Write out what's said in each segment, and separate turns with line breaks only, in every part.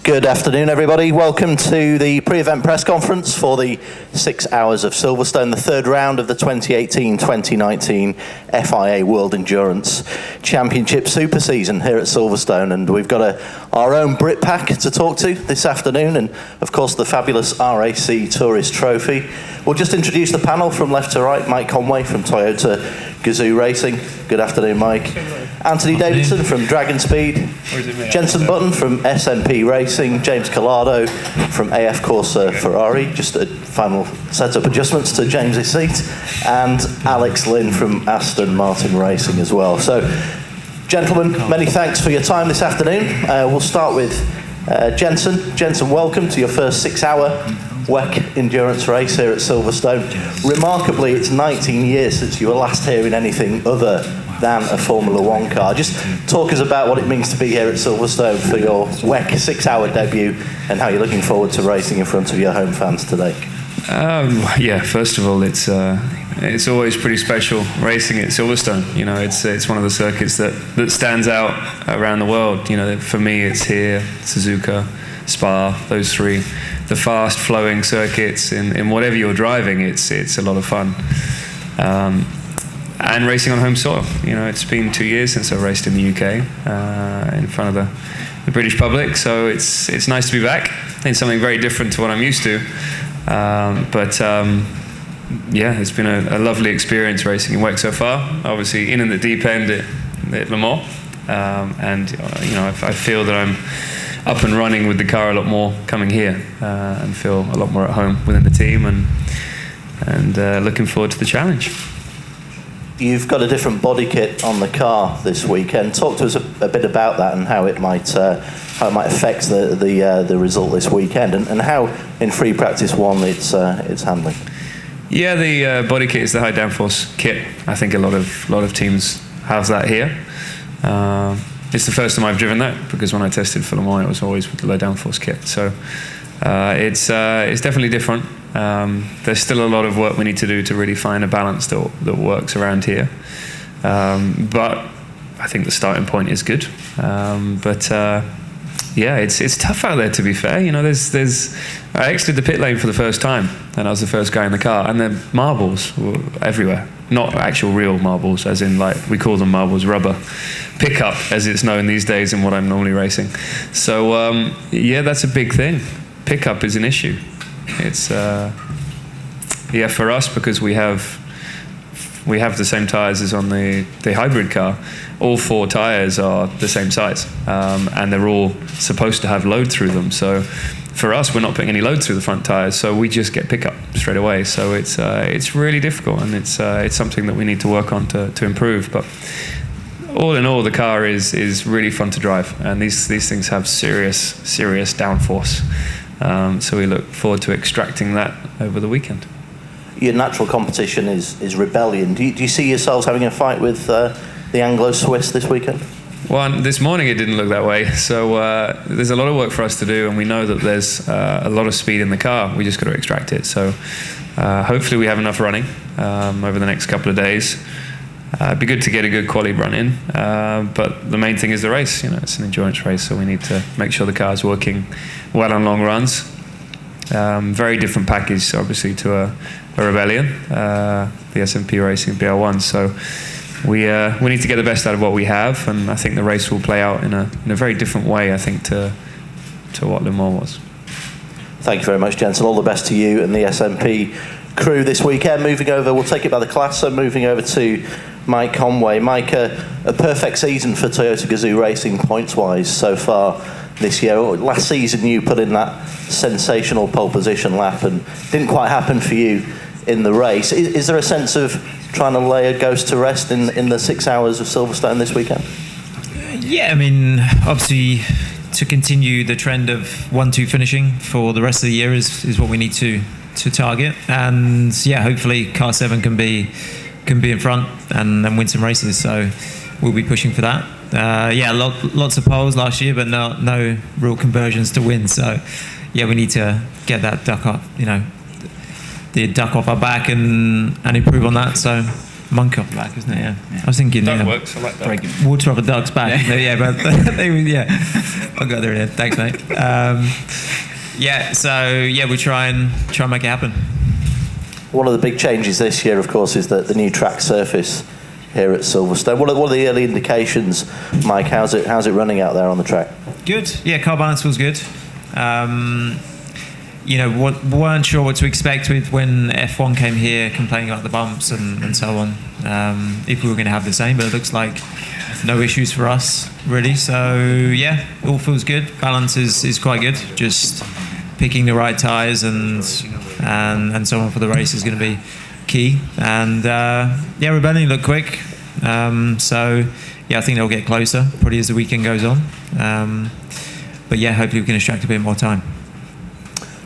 Good afternoon, everybody. Welcome to the pre-event press conference for the 6 hours of Silverstone, the third round of the 2018-2019 FIA World Endurance Championship Super Season here at Silverstone. And we've got our own Brit Pack to talk to this afternoon, and of course the fabulous RAC Tourist Trophy. We'll just introduce the panel from left to right. Mike Conway from Toyota Gazoo Racing. Good afternoon, Mike. Anthony Davidson from Dragon Speed. Jenson Button from SNP Racing. James Collado from AF Corsa Ferrari. Just a final setup adjustments to James's seat. And Alex Lynn from Aston Martin Racing as well. So, gentlemen, many thanks for your time this afternoon. We'll start with Jenson. Jenson, welcome to your first 6-hour WEC endurance race here at Silverstone. Remarkably, it's 19 years since you were last here in anything other than a Formula One car. Just talk us about what it means to be here at Silverstone for your WEC 6-hour debut and how you're looking forward to racing in front of your home fans today.
Yeah, first of all, it's always pretty special racing at Silverstone. You know, it's one of the circuits that stands out around the world. You know, for me, it's here, Suzuka, Spa, those three. The fast-flowing circuits in whatever you're driving, it's a lot of fun. And racing on home soil. You know, it's been 2 years since I raced in the UK in front of the British public, so it's nice to be back. It's something very different to what I'm used to. Yeah, it's been a lovely experience racing in WEC so far. Obviously, in the deep end at Le Mans, and you know, I feel that I'm up and running with the car a lot more coming here, and feel a lot more at home within the team, and looking forward to the challenge.
You've got a different body kit on the car this weekend. Talk to us a bit about that and how it might affect the result this weekend, and how in free practice one it's handling.
Yeah, the body kit is the high downforce kit. I think a lot of teams have that here. It's the first time I've driven that, because when I tested for Le Mans it was always with the low downforce kit. So it's definitely different. There's still a lot of work we need to do to really find a balance that works around here. But I think the starting point is good. Yeah, it's tough out there, to be fair. You know, I exited the pit lane for the first time, and I was the first guy in the car, and the marbles were everywhere. Not actual real marbles, as in, like, we call them marbles, rubber. Pickup, as it's known these days in what I'm normally racing. So, yeah, that's a big thing. Pickup is an issue. It's, yeah, for us, because we have the same tyres as on the hybrid car. All 4 tyres are the same size, and they're all supposed to have load through them. So for us, we're not putting any load through the front tyres, so we just get pickup straight away. So it's really difficult, and it's something that we need to work on to improve. But all in all, the car is really fun to drive, and these things have serious downforce. So we look forward to extracting that over the weekend.
Your natural competition is Rebellion. Do you see yourselves having a fight with the Anglo-Swiss this weekend?
Well, this morning it didn't look that way. So there's a lot of work for us to do, and we know that there's a lot of speed in the car. We just got to extract it. So hopefully we have enough running over the next couple of days. It'd be good to get a good quali run in, but the main thing is the race. You know, it's an endurance race, so we need to make sure the car's working well on long runs. Very different package, obviously, to a Rebellion, the SNP Racing BR1. So we need to get the best out of what we have, and I think the race will play out in a very different way, I think, to what Le Mans was.
Thank you very much, Jenson. All the best to you and the SNP crew this weekend. Moving over, we'll take it by the class, so moving over to Mike Conway. Mike, a perfect season for Toyota Gazoo Racing points-wise so far this year. Last season you put in that sensational pole position lap, and didn't quite happen for you in the race. Is there a sense of trying to lay a ghost to rest in the 6 hours of Silverstone this weekend?
Yeah, I mean, obviously to continue the trend of 1-2 finishing for the rest of the year is what we need to target, and yeah, hopefully car 7 can be in front and win some races, so we'll be pushing for that. Yeah, lots of poles last year, but no real conversions to win, so yeah, we need to get that duck up, you know, the duck off our back and improve on that. So monkey off the back, isn't it? Yeah. I was thinking
Duck works. I like that.
Water off a duck's back. Yeah, but I got there in it. Thanks, mate. We try and make it happen.
One of the big changes this year, of course, is the new track surface here at Silverstone. What are the early indications, Mike? How's it running out there on the track?
Good. Yeah, car balance was good. Weren't sure what to expect with when F1 came here, complaining about the bumps and so on. If we were going to have the same, but it looks like no issues for us really. So yeah, all feels good. Balance is quite good. Just picking the right tyres and so on for the race is going to be key. And Rebellion looked quick. I think they'll get closer probably as the weekend goes on. Hopefully we can extract a bit more time.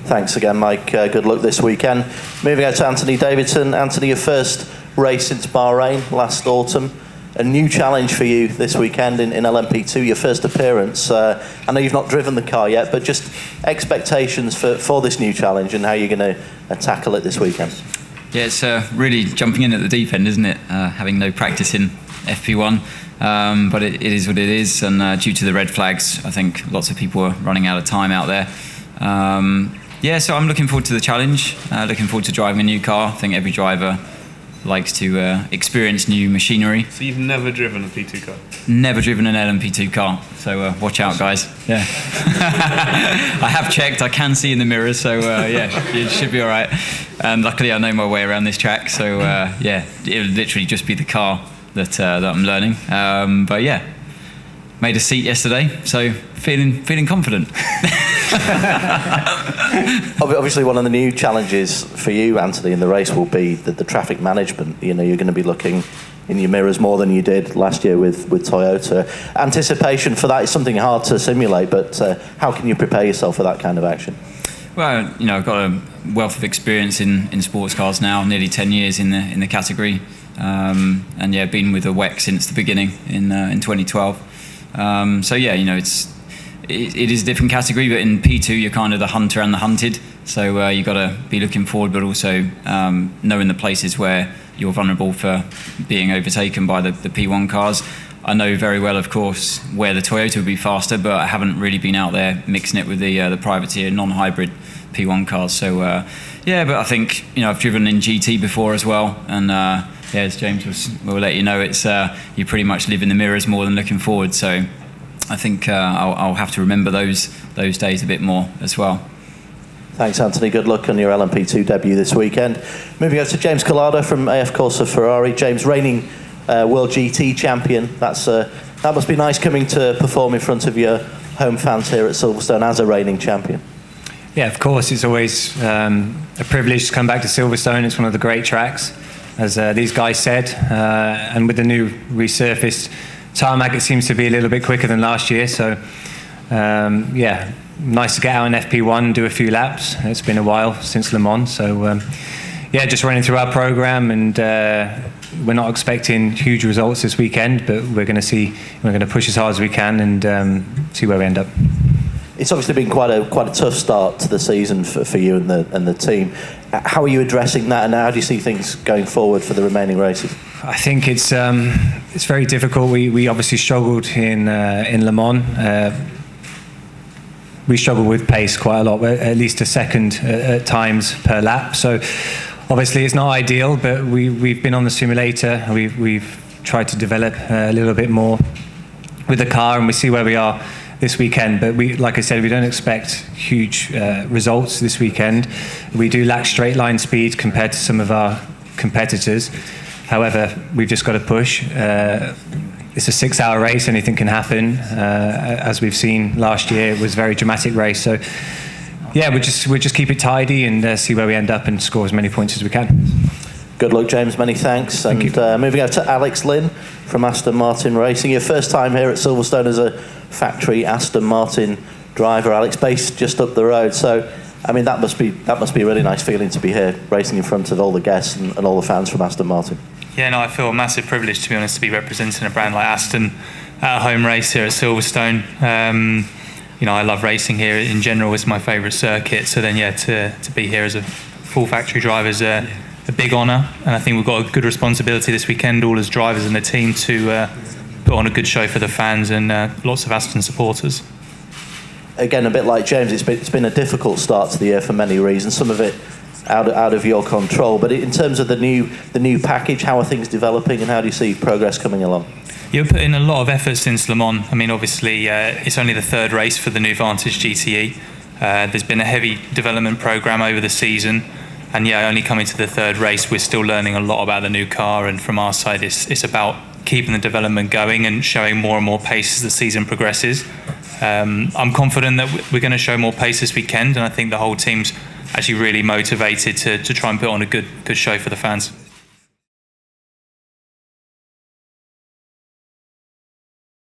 Thanks again, Mike. Good luck this weekend. Moving on to Anthony Davidson. Anthony, your first race since Bahrain last autumn. A new challenge for you this weekend in LMP2, your first appearance. I know you've not driven the car yet, but just expectations for this new challenge and how you're going to tackle it this weekend.
Yeah, it's really jumping in at the deep end, isn't it? Having no practice in FP1. But it is what it is, and due to the red flags, I think lots of people are running out of time out there. So I'm looking forward to the challenge, looking forward to driving a new car. I think every driver likes to experience new machinery.
So you've never driven a P2 car?
Never driven an LMP2 car, so watch out, guys. Yeah. I have checked, I can see in the mirrors, so it should be all right. And luckily I know my way around this track, so it'll literally just be the car that I'm learning. Made a seat yesterday, so feeling confident.
Obviously, one of the new challenges for you, Anthony, in the race will be the traffic management. You know, you're going to be looking in your mirrors more than you did last year with Toyota. Anticipation for that is something hard to simulate, but how can you prepare yourself for that kind of action?
Well, I've got a wealth of experience in sports cars now, nearly 10 years in the category, been with the WEC since the beginning in 2012. It is a different category, but in P2 you're kind of the hunter and the hunted, so you've got to be looking forward, but also knowing the places where you're vulnerable for being overtaken by the P1 cars. I know very well, of course, where the Toyota would be faster, but I haven't really been out there mixing it with the privateer non-hybrid P1 cars. So but I think I've driven in GT before as well, and as James will let you know, it's you pretty much live in the mirrors more than looking forward. So I think I'll have to remember those days a bit more as well.
Thanks, Anthony. Good luck on your LMP2 debut this weekend. Moving on to James Collado from AF Corsa Ferrari. James, reigning World GT champion. That must be nice coming to perform in front of your home fans here at Silverstone as a reigning champion.
Yeah, of course. It's always a privilege to come back to Silverstone. It's one of the great tracks, as these guys said. And with the new resurfaced tarmac, it seems to be a little bit quicker than last year. So, nice to get out in FP1 and do a few laps. It's been a while since Le Mans. So, just running through our program, and we're not expecting huge results this weekend, but we're going to push as hard as we can and see where we end up.
It's obviously been quite a tough start to the season for you and the team. How are you addressing that, and how do you see things going forward for the remaining races?
I think it's very difficult. We obviously struggled in Le Mans. We struggled with pace quite a lot, at least a second at times per lap. So obviously it's not ideal, but we've been on the simulator. We've tried to develop a little bit more with the car, and we see where we are this weekend. But like I said, we don't expect huge results this weekend. We do lack straight line speed compared to some of our competitors. However, we've just got to push. It's a 6-hour race, anything can happen. As we've seen last year, it was a very dramatic race. So we'll just keep it tidy and see where we end up and score as many points as we can.
Good luck, James. Many thanks.
Thank you.
Moving over to Alex Lynn from Aston Martin Racing. Your first time here at Silverstone as a factory Aston Martin driver, Alex, based just up the road. So, I mean, that must be a really nice feeling to be here, racing in front of all the guests and all the fans from Aston Martin.
Yeah, no, I feel a massive privilege, to be honest, to be representing a brand like Aston at a home race here at Silverstone. I love racing here in general. It's my favourite circuit. So then, to be here as a full factory driver is a a big honour, and I think we've got a good responsibility this weekend, all as drivers and a team, to put on a good show for the fans and lots of Aston supporters.
Again, a bit like James, it's been a difficult start to the year for many reasons. Some of it out of your control. But in terms of the new package, how are things developing, and how do you see progress coming along?
You've put in a lot of effort since Le Mans. I mean, obviously, it's only the third race for the new Vantage GTE. There's been a heavy development program over the season, and only coming to the third race, we're still learning a lot about the new car. And from our side, it's about keeping the development going and showing more and more pace as the season progresses. I'm confident that we're going to show more pace this weekend, and I think the whole team's actually really motivated to try and put on a good show for the fans.